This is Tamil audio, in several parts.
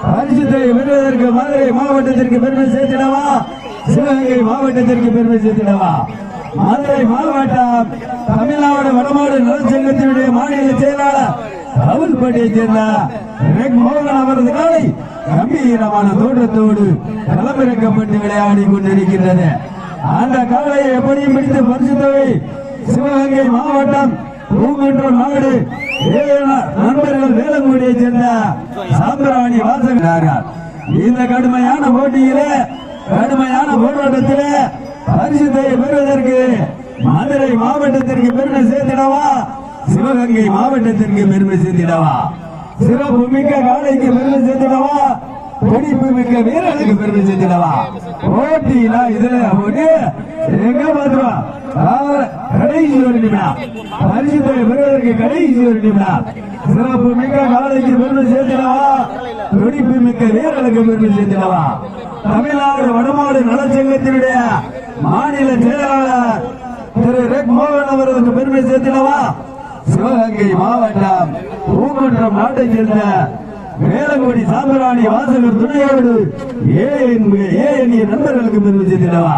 பரிசுத்தை வெல்வதற்கு மதுரை மாவட்டத்திற்கு பெருமை சேர்த்திடவா, சிவகங்கை மாவட்டத்திற்கு பெருமை சேர்த்திடவா. மதுரை மாவட்டம் தமிழ்நாடு வடமாடு நலச்சங்கத்தினுடைய மாநில செயலாளர் ராவல்பேட்டையை சேர்ந்த மோகன் அவரது காலை கம்பீரமான தோற்றத்தோடு களமிறக்கப்பட்டு விளையாடி கொண்டிருக்கின்றது. அந்த காலையை எப்படியும் பிடித்து பரிசு தொகை சிவகங்கை மாவட்டம் பூங்குன்றம் நாடு நண்பர்கள் வேலங்குடியை சேர்ந்த சாம்பிராணி வாசகர் இந்த கடுமையான போட்டியிலே கடுமையான போராட்டத்திலே பரிசுத்தை பெறுவதற்கு மதுரை மாவட்டத்திற்கு பெருமை சேர்த்திடவா, சிவகங்கை மாவட்டத்திற்கு பெருமை சேர்த்திடவா, சிறப்பு மிக்க காலைக்கு பெருமை சேர்த்திடவா, துடிப்பு மிக்க வீரர்களுக்கு பெருமை சேர்த்திடவா. போட்டியில இதுல போட்டு எங்க பாத்துவா கடைசி ஒரு நிமிடம் பரிசுத்தை பெறுவதற்கு கடைசி ஒரு நிமிடம். சிறப்பு மிக்க காலைக்கு பெருமை சேர்த்திடவா, துடிப்பு மிக்க வீரர்களுக்கு பெருமை சேர்த்திடவா. தமிழ்நாடு வடமாடு நலச்சங்கத்தினுடைய மாநில செயலாளர் திரு மோகன் அவர்களுக்கு பெருமை சேர்த்திடவா, சிவகங்கை மாவட்டம் பூங்குன்றம் நாட்டை சேர்ந்த வேலங்குடி சாம்பிராணி வாசகர் துணையோடு ஏஎன்ஏ நண்பர்களுக்கு பெருமை சேர்த்திடவா.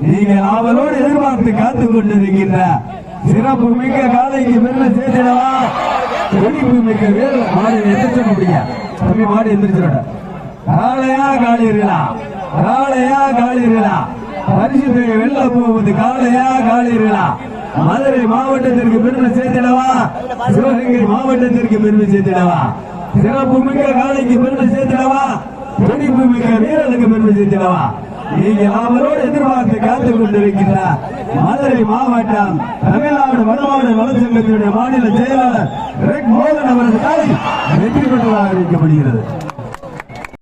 நீங்கள் அவளோடு எதிர்பார்த்து காத்துக் கொண்டிருக்கின்ற சிறப்பு மிக்க காலைக்கு பெருமை சேர்த்திடவா, துடிப்பு மிக்க வேறு மாடு எதிர்க்க முடியாது. தம்பி மாடு எந்திரிச்சிட காளையா காளிர்களா, காளையா காளிர்களா, பரிசுத்தை வெல்ல போவது காளையா காளிர்களா. மதுரை மாவட்டத்திற்கு பெருமை சேர்த்திடவா, சிவகங்கை மாவட்டத்திற்கு பெருமை சேர்த்திடவா. சிறப்பு மிக்க காலைக்கு பெருமை சேர்த்திடவா, துடிப்பு மிக்க வீரர்களுக்கு பெருமை சேர்த்திடவா. நீங்கள் அவரோடு எதிர்பார்த்து காத்துக் கொண்டிருக்கின்ற மதுரை மாவட்டம் தமிழ்நாடு வடமாடு நலச்சங்கத்தினுடைய மாநில செயலாளர் மோகன் அவரது காலை வெற்றி பெற்றதாக அறிவிக்கப்படுகிறது.